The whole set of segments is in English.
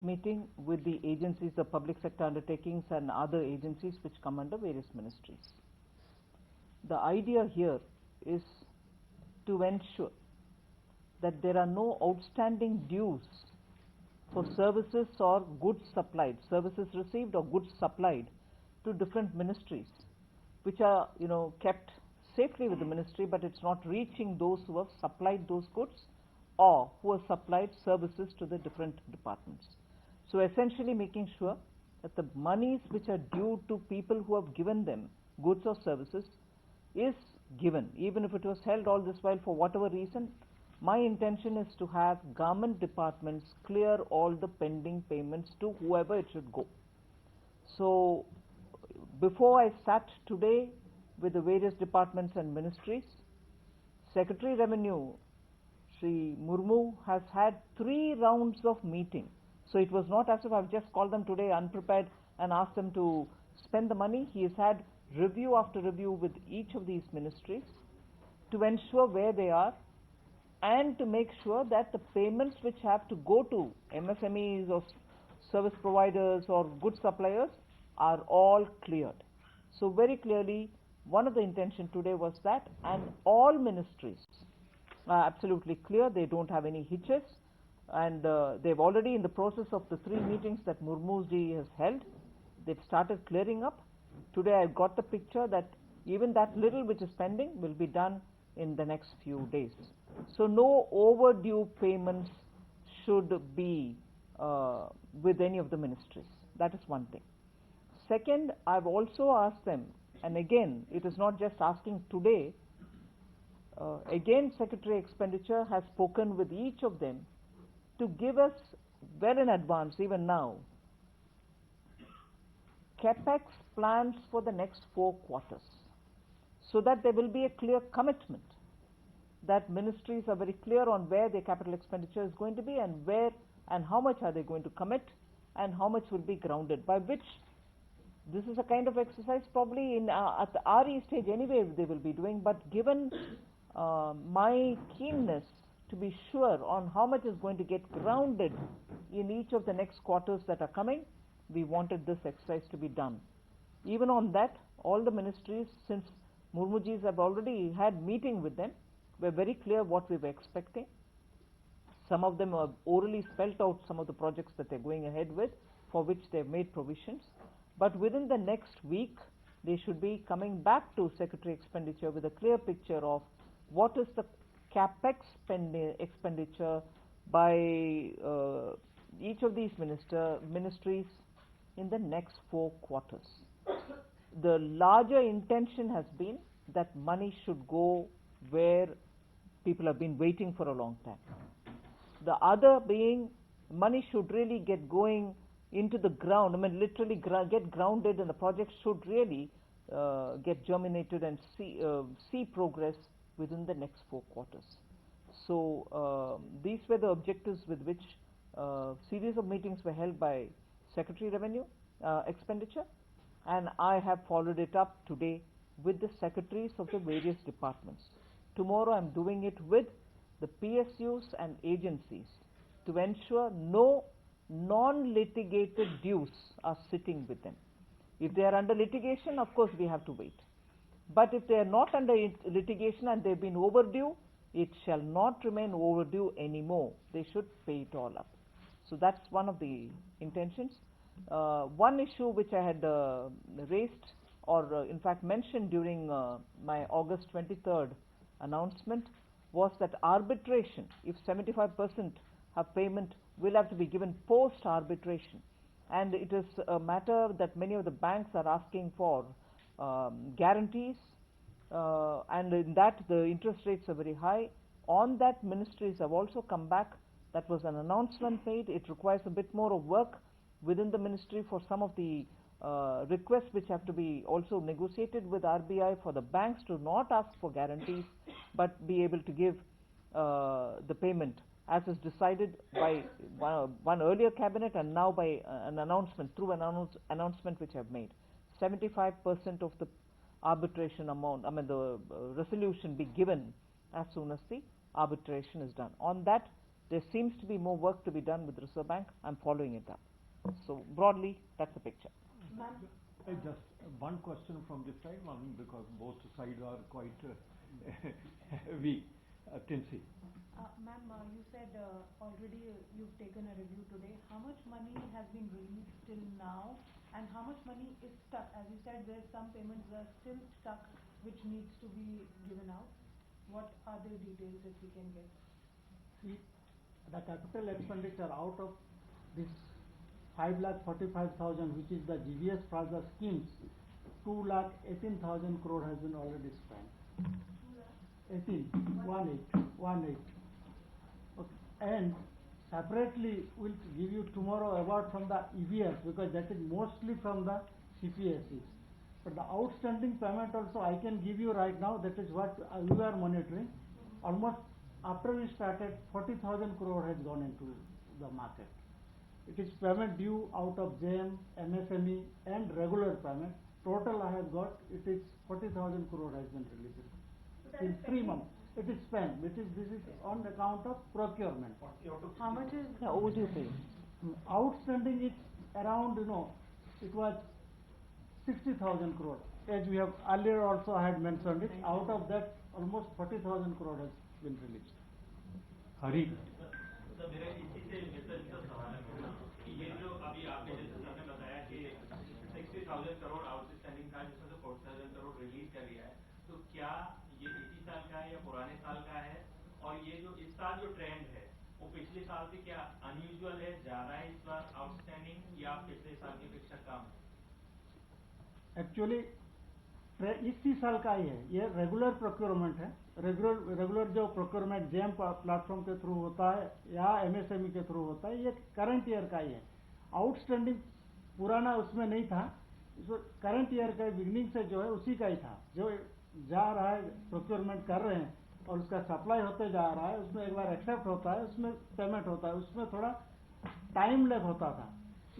meeting with the agencies, the public sector undertakings and other agencies which come under various ministries. The idea here is to ensure that there are no outstanding dues for services or goods supplied, services received or goods supplied to different ministries, which are, kept safely with the ministry, but it's not reaching those who have supplied those goods or who have supplied services to the different departments. So essentially making sure that the monies which are due to people who have given them goods or services is given, even if it was held all this while for whatever reason. My intention is to have government departments clear all the pending payments to whoever it should go. So before I sat today with the various departments and ministries, Secretary Revenue Sri Murmu has had 3 rounds of meeting. So it was not as if I've just called them today unprepared and asked them to spend the money. He has had review after review with each of these ministries to ensure where they are and to make sure that the payments which have to go to MSMEs or service providers or goods suppliers are all cleared. So very clearly, one of the intention today was that, and all ministries are absolutely clear, they don't have any hitches, and they've already, in the process of the 3 meetings that Murmuji has held, they've started clearing up. Today I got the picture that even that little which is pending will be done in the next few days. So no overdue payments should be with any of the ministries. That is one thing. Second, I've also asked them, and again, it is not just asking today, again Secretary Expenditure has spoken with each of them to give us well in advance, even now, CAPEX plans for the next 4 quarters, so that there will be a clear commitment that ministries are very clear on where their capital expenditure is going to be and where and how much are they going to commit and how much will be grounded, by which this is a kind of exercise probably in at the RE stage anyway they will be doing, but given my keenness to be sure on how much is going to get grounded in each of the next quarters that are coming, we wanted this exercise to be done. Even on that, all the ministries, since Murmujis have already had meeting with them, were very clear what we were expecting. Some of them have orally spelt out some of the projects that they're going ahead with, for which they've made provisions. But within the next week, they should be coming back to Secretary Expenditure with a clear picture of what is the CAPEX expenditure by each of these ministries in the next 4 quarters. The larger intention has been that money should go where people have been waiting for a long time. The other being, money should really get going into the ground, literally get grounded, and the project should really get germinated and see progress within the next 4 quarters. So these were the objectives with which series of meetings were held by Secretary Revenue Expenditure, and I have followed it up today with the secretaries of the various departments. Tomorrow I'm doing it with the PSUs and agencies to ensure no non-litigated dues are sitting with them. If they are under litigation, of course we have to wait. But if they are not under litigation and they've been overdue, it shall not remain overdue anymore. They should pay it all up. So that's one of the intentions. One issue which I had raised, or in fact mentioned during my August 23rd announcement, was that arbitration, if 75% of payment will have to be given post-arbitration. And it is a matter that many of the banks are asking for guarantees, and in that the interest rates are very high. On that, ministries have also come back. That was an announcement made. It requires a bit more of work within the ministry for some of the requests which have to be also negotiated with RBI for the banks to not ask for guarantees but be able to give the payment as is decided by one earlier cabinet and now by an announcement, through an announcement which I've made. 75% of the arbitration amount, the resolution be given as soon as the arbitration is done. On that, there seems to be more work to be done with the Reserve Bank. I'm following it up. So broadly, that's the picture. Just one question from this side, one because both sides are quite weak. Tinsy. Ma'am, you said already you've taken a review today. How much money has been released till now, and how much money is stuck? As you said, there's some payments that are still stuck, which needs to be given out. What are the details that we can get? See, the capital expenditure out of this 5,45,000, which is the GVS Plaza schemes, 2,18,000 crore has been already spent. 18. Okay. And separately, we'll give you tomorrow award from the EVS because that is mostly from the CPSEs. But the outstanding payment also I can give you right now. That is what we are monitoring. Almost after we started, 40,000 crore has gone into the market. It is payment due out of JM, MSME and regular payment. Total I have got, it is 40,000 crore has been released. In 3 months. It is spent. This is on account of procurement. How much is overdue pay? Outstanding is around, it was 60,000 crore. As we have earlier also I had mentioned it. Out of that, almost 40,000 crore has been released. Hari. तो मेरा इसी से मिसल का सवाल है कि ये जो अभी आपने जैसे आपने बताया कि 60,000 करोड़ आउटस्टैंडिंग था जिसमें से 40,000 करोड़ रिलीज कर लिया है, तो क्या ये इसी साल का है या पुराने साल का है? और ये जो इस साल जो ट्रेंड है वो पिछले साल से क्या अनयूजुअल है, ज्यादा है इस बार आउटस्टैंडिंग या पिछले साल की अपेक्षा कम है? एक्चुअली इसी साल का ही है, ये रेगुलर प्रोक्योरमेंट है। रेगुलर जो प्रोक्योरमेंट जेम प्लेटफॉर्म के थ्रू होता है या एमएसएमई के थ्रू होता है, ये करंट ईयर का ही है। आउटस्टैंडिंग पुराना उसमें नहीं था, करंट ईयर का बिगनिंग से जो है उसी का ही था। जो जा रहा है प्रोक्योरमेंट कर रहे हैं और उसका सप्लाई होते जा रहा है, उसमें एक बार एक्सेप्ट होता है, उसमें पेमेंट होता है, उसमें थोड़ा टाइम लैग होता था।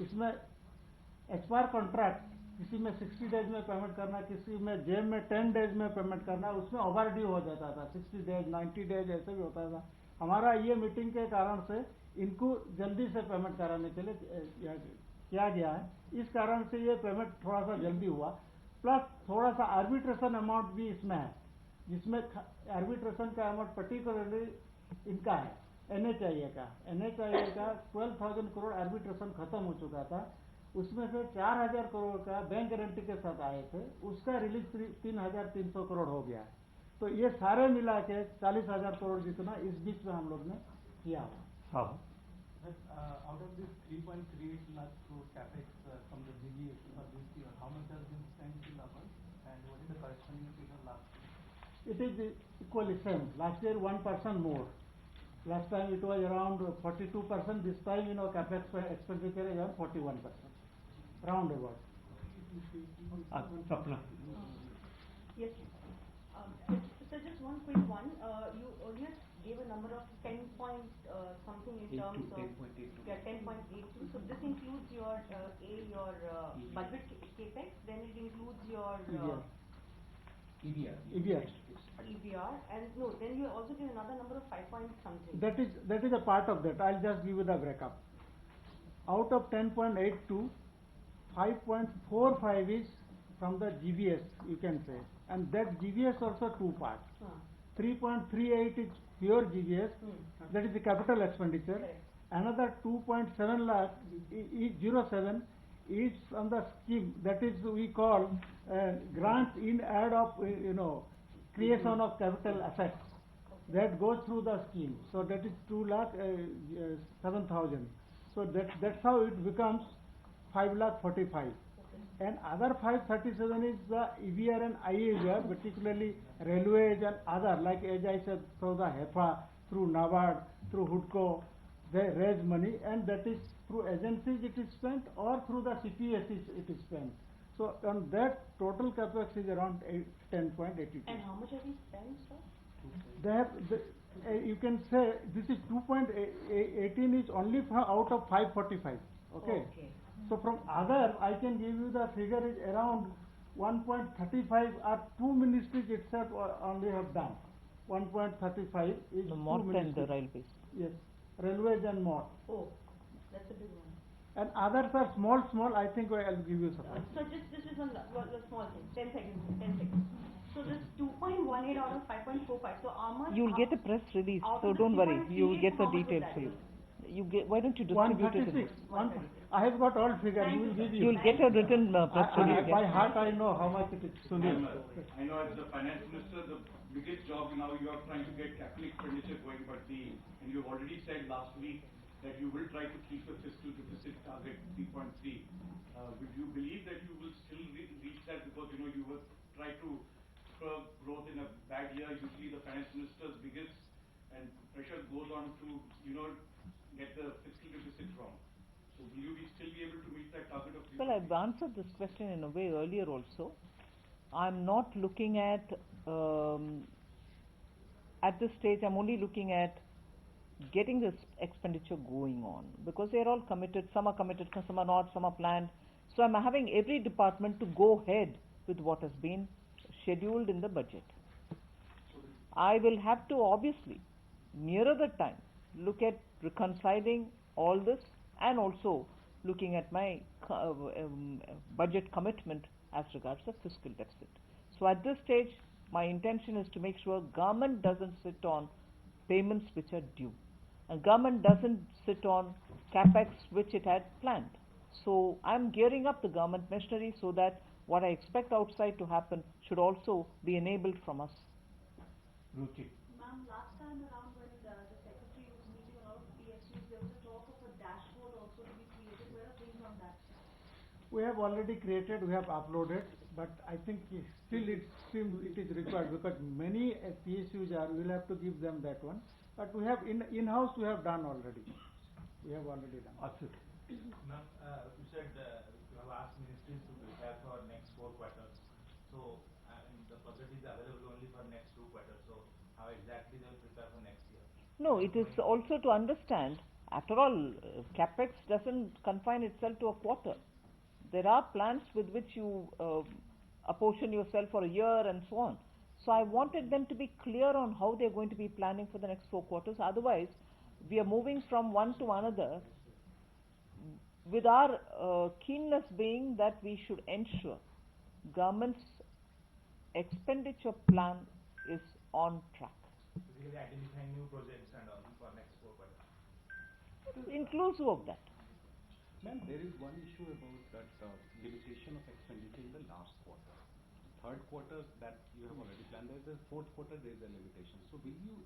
इसमें एक्सपायर कॉन्ट्रैक्ट किसी में 60 डेज में पेमेंट करना, किसी में जेम में 10 डेज में पेमेंट करना, उसमें ओवर ड्यू हो जाता था। 60 डेज 90 डेज ऐसे भी होता था। हमारा ये मीटिंग के कारण से इनको जल्दी से पेमेंट कराने के लिए किया गया है। इस कारण से ये पेमेंट थोड़ा सा जल्दी हुआ। प्लस थोड़ा सा आर्बिट्रेशन अमाउंट भी इसमें है, जिसमें आर्बिट्रेशन का अमाउंट पर्टिकुलरली इनका है NHIA का 12,000 करोड़ आर्बिट्रेशन खत्म हो चुका था। उसमें से 4,000 करोड़ का बैंक गारंटी के साथ आए थे, उसका रिलीज 3,300 करोड़ हो गया है। तो ये सारे मिला के 40,000 करोड़ जितना इस बीच में हम लोग ने किया हुआ। Out of this 3.38 lakh crore capex from the GVS for this year, how much has been spent till now, and what is the corresponding figure last year? It is equally same. Last year 1% more. Last time it was around 42%. This time capex expenditure is around 41%. Round about. Sapna. Yes. So just one quick one. You earlier gave a number of 10 point something in terms of 10.82. So this includes your budget capex. Then it includes your EBR, and no. Then you also give another number of 5 point something. That is a part of that. I'll just give you the breakup. Out of 10.82. 5.45 is from the GVS, you can say, and that GVS also two parts. 3.38 is pure GVS, that is the capital expenditure. Another 2.7 lakh is 07 is from the scheme, that is we call grants in aid of creation of capital assets. That goes through the scheme. So that is 2,07,000. So that's how it becomes 5,45,000. And other 537 is the EVR and IEVR, particularly railways and other, like as I said, through the HEFA, through NABARD, through HUDCO, they raise money, and that is through agencies it is spent or through the CPSEs it is spent. So on that total capex is around 10.82. And how much have you spent, sir? They have, you can say this is 2.18 is only from out of 545. Okay. So from other, I can give you the figure is around 1.35 or two ministries itself only have done. 1.35 is more two than the ministries. railways. Yes, railways and more. Oh, that's a big one. And others are small, I think I'll give you separate. So just this one, small thing, 10 seconds, 10 seconds. So this 2.18 out of 5.45, so how much? You'll get a press release, out so of the don't worry, 3.38, you'll get the how much was details that? for you. Why don't you distribute it? 136. I have got all figures. Thank We will you, give sir. you. You'll get a written press release. By heart I know how much it is. Sunil. I know as the finance minister, the biggest job now you are trying to get capital expenditure going, and you've already said last week that you will try to keep the fiscal deficit target 3.3. Would you believe that you will still reach that, because you will try to curb growth in a bad year? Usually the finance minister's biggest and pressure goes on to get the fiscal deficit wrong. So will you still be able to meet that target of 3.3? Well, I've answered this question in a way earlier also. I'm not looking at this stage, I'm only looking at getting this expenditure going on, because they're all committed. Some are committed, some are not, some are planned. So I'm having every department to go ahead with what has been scheduled in the budget. I will have to obviously, nearer the time, look at reconciling all this and also looking at my budget commitment as regards the fiscal deficit. So at this stage, my intention is to make sure government doesn't sit on payments which are due, and government doesn't sit on capex which it had planned. So I'm gearing up the government machinery so that what I expect outside to happen should also be enabled from us. Ruchi. Ma'am, last time around when the secretary was meeting a lot of PSUs, there was a talk of a dashboard also to be created. Where are things on that? We have already created, we have uploaded, but I think still it is required, because many PSUs are, we'll have to give them that one. But we have in-house we have done already. We have already done. Asif. Ma'am, you said you have asked ministries to prepare for next 4 quarters. So the budget is available only for next 2 quarters. So how exactly they will prepare for next year? No, it is also to understand, after all, capex doesn't confine itself to a quarter. There are plans with which you apportion yourself for a year and so on. So I wanted them to be clear on how they're going to be planning for the next 4 quarters. Otherwise, we are moving from one to another, with our keenness being that we should ensure government's expenditure plan is on track. Basically identifying new projects and all for next 4 quarters. Inclusive of that. Ma'am, there is one issue about that limitation of expenditure in the last quarter. Third quarter that you have already planned, there is a fourth quarter there is a limitation. So will you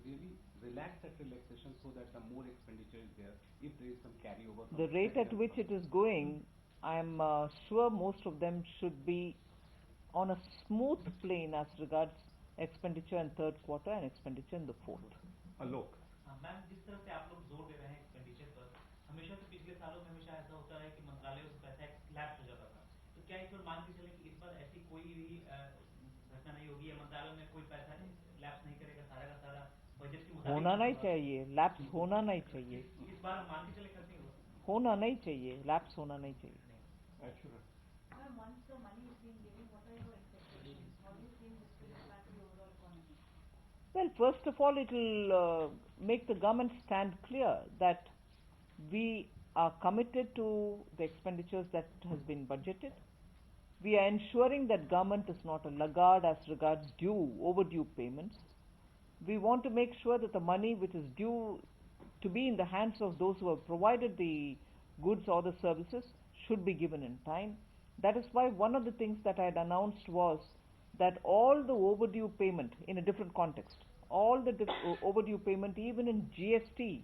really relax that relaxation so that the more expenditure is there if there is some carryover? The rate at which it is going, I'm sure most of them should be on a smooth plane as regards expenditure in third quarter and expenditure in the fourth. Alok. Ma'am, जिस तरह से आप लोग जोर दे रहे हैं expenditure पर, हमेशा से पिछले सालों में हमेशा ऐसा होता है कि मंत्रालयों से पैसा लैप्स हो जाता था। तो क्या इस बार मान के चले कि इस बार ऐसी कोई भी घटना नहीं होगी, या मंत्रालयों में कोई पैसा लैप्स नहीं करेगा, सारा का सारा बजट के मुताबिक होना नहीं चाहिए, लैप्स होना नहीं चाहिए। इस बार मान के चले करते होगा। होना नहीं चाहिए, लैप्स होना नहीं चाहिए। Ashura. Ma'am, once the money is being given, what are your expectations? How do you think this will impact the overall economy? Well, first of all, it will make the government stand clear that we are committed to the expenditures that has been budgeted. We are ensuring that government is not a laggard as regards overdue payments. We want to make sure that the money which is due to be in the hands of those who have provided the goods or the services should be given in time. That is why one of the things that I had announced was that all the overdue payment, in a different context, all the overdue payment, even in GST,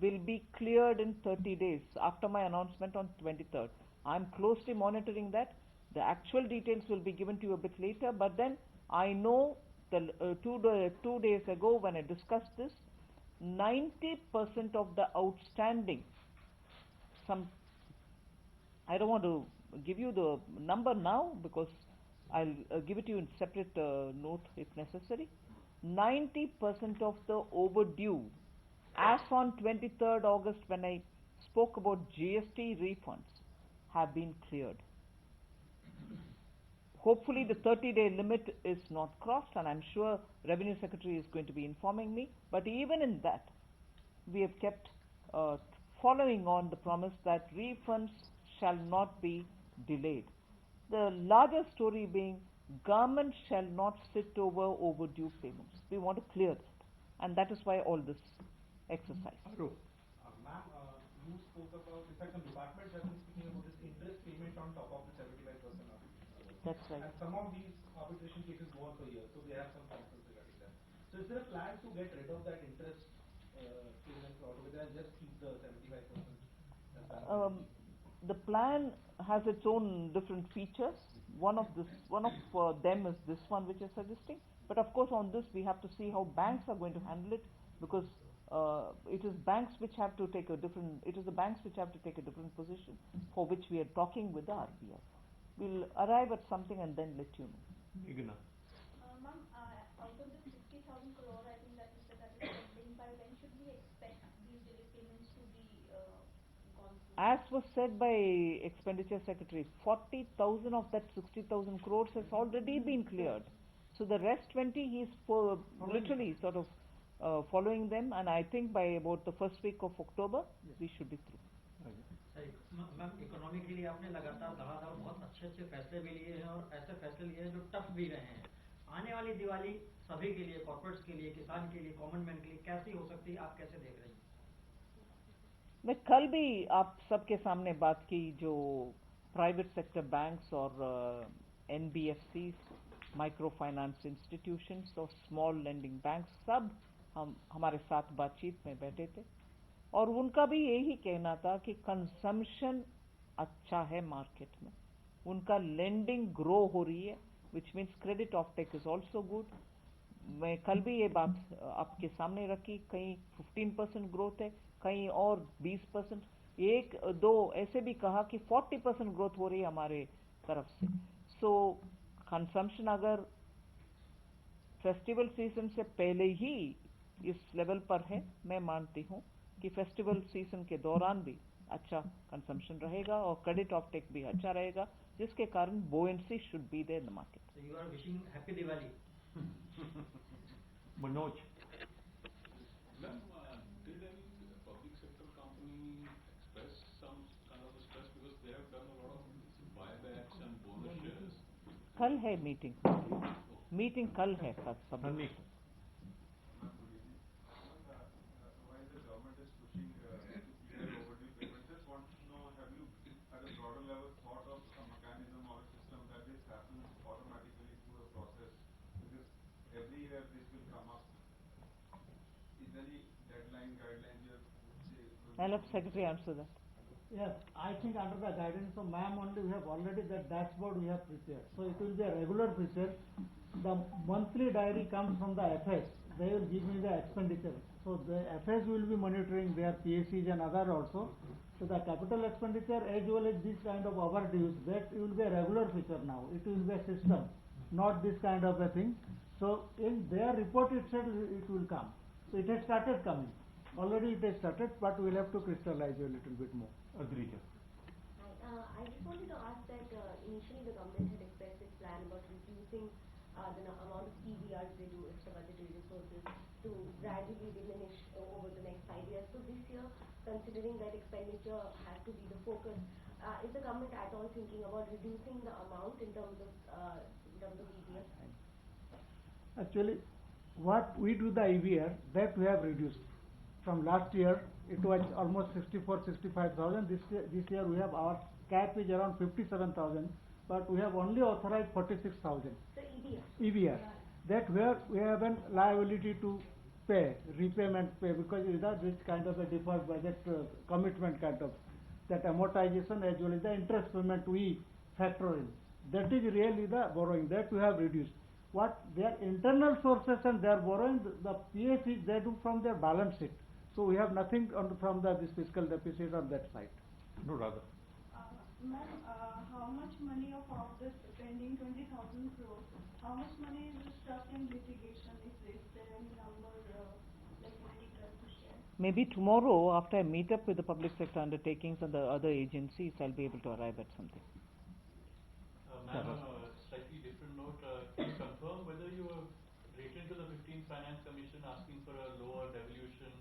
will be cleared in 30 days after my announcement on 23rd. I am closely monitoring that. The actual details will be given to you a bit later, but then I know the 2 days ago when I discussed this, 90% of the outstanding, I don't want to give you the number now because I'll give it to you in separate note if necessary. 90% of the overdue, as on 23rd August when I spoke about GST refunds, have been cleared. Hopefully the 30-day limit is not crossed, and I'm sure Revenue Secretary is going to be informing me. But even in that, we have kept following on the promise that refunds shall not be delayed. The larger story being government shall not sit over overdue payments. We want to clear that, and that is why all this exercise. Ma'am, you spoke about, in fact, some departments have been speaking about this interest payment on top of the 75% arbitration. That's right. And some of these arbitration cases go on for years, so they have some concerns regarding that. So is there a plan to get rid of that interest payment altogether and just keep the 75%? The plan has its own different features. One of them is this one which is suggesting. But of course, on this we have to see how banks are going to handle it, because it is banks which have to take a different. It is the banks which have to take a different position, for which we are talking with the RBI. We'll arrive at something and then let you know. Meghana. Ma'am, out of the 60,000 crore, I think that is pending, by when should we expect these delayed payments to be gone through? As was said by Expenditure Secretary, 40,000 of that 60,000 crores has already been cleared. So the rest 20, he is literally sort of following them, and I think by about the first week of October, we should be through. Ma'am economically आपने लगातार धड़ाधड़ बहुत अच्छे अच्छे फैसले भी लिए हैं और ऐसे फैसले लिए हैं जो टफ भी रहे हैं। आने वाली दिवाली सभी के लिए, कॉर्पोरेट्स के लिए, किसान के लिए, कॉमन मैन के लिए कैसी हो सकती है, आप कैसे देख रही हैं? मैं कल भी आप सबके सामने बात की, जो प्राइवेट सेक्टर बैंक्स और NBFCs, माइक्रो फाइनेंस इंस्टीट्यूशंस और स्मॉल लेंडिंग बैंक्स सब हमारे साथ बातचीत में बैठे थे, और उनका भी यही कहना था कि कंजम्पशन अच्छा है मार्केट में, उनका लेंडिंग ग्रो हो रही है, which means credit of tech is also good. मैं कल भी ये बात आपके सामने रखी, कहीं 15% ग्रोथ है, कहीं और 20%, एक दो ऐसे भी कहा कि 40% ग्रोथ हो रही है हमारे तरफ से। सो कंजम्पशन अगर फेस्टिवल सीजन से पहले ही इस लेवल पर है, मैं मानती हूँ कि फेस्टिवल सीजन के दौरान भी अच्छा कंजम्पशन रहेगा और क्रेडिट ऑफ टेक भी अच्छा रहेगा, जिसके कारण buoyancy should be there in the market. So you are wishing happy Diwali. Manoj. Ma'am, did any public sector company express some kind of stress because they have done a lot of buybacks and bonus shares? कल है meeting कल है सब। I'll let Secretary answer that. Yes, I think under the guidance of ma'am only, we have already that dashboard we have prepared. So it will be a regular feature. The monthly diary comes from the FS. They will give me the expenditure. So the FS will be monitoring their PACs and other also. So the capital expenditure as well as this kind of overdues, that will be a regular feature now. It will be a system, not this kind of a thing. So in their report itself it will come. So it has started coming. Already it has started, but we will have to crystallize a little bit more. Agreed. I just wanted to ask that initially the government had expressed its plan about reducing the amount of EBRs they do, extra budgetary resources, to gradually diminish over the next 5 years. So this year, considering that expenditure has to be the focus, is the government at all thinking about reducing the amount in terms of EBR? Actually, what we do the EBR, that we have reduced. From last year, it was almost 65,000. This year we have, our cap is around 57,000, but we have only authorized 46,000. So EBR? EBR. That where we have a liability to pay, repayment pay, because it is this kind of a deferred budget commitment kind of, that amortization as well as the interest payment we factor in. That is really the borrowing, that we have reduced. What their internal sources and their borrowing, the PACs they do from their balance sheet. So we have nothing from this fiscal deficit on that side. No, rather. Ma'am, how much money of this pending 20,000 crores, how much money is stuck in litigation? Is there any number like you would to share? Maybe tomorrow, after I meet up with the public sector undertakings and the other agencies, I'll be able to arrive at something. Ma'am, on a slightly different note, can you confirm whether you have written to the 15th Finance Commission asking for a lower devolution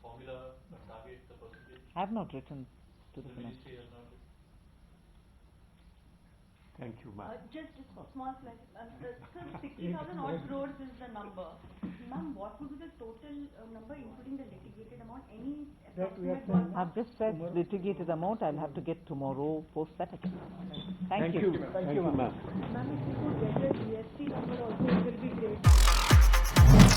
formula, the target, the percentage? I have not written to the finance. Ministry has not written. Thank you, ma'am. Just a small slide. Sir, 60,000 odd crores is the number. Ma'am, what would be the total number including the litigated amount? Any That we are approximate saying. I've just said litigated amount. I'll have to get tomorrow post that again. Thank you. Thank you, ma'am. Ma'am, if you could get the GST number also, it will be great.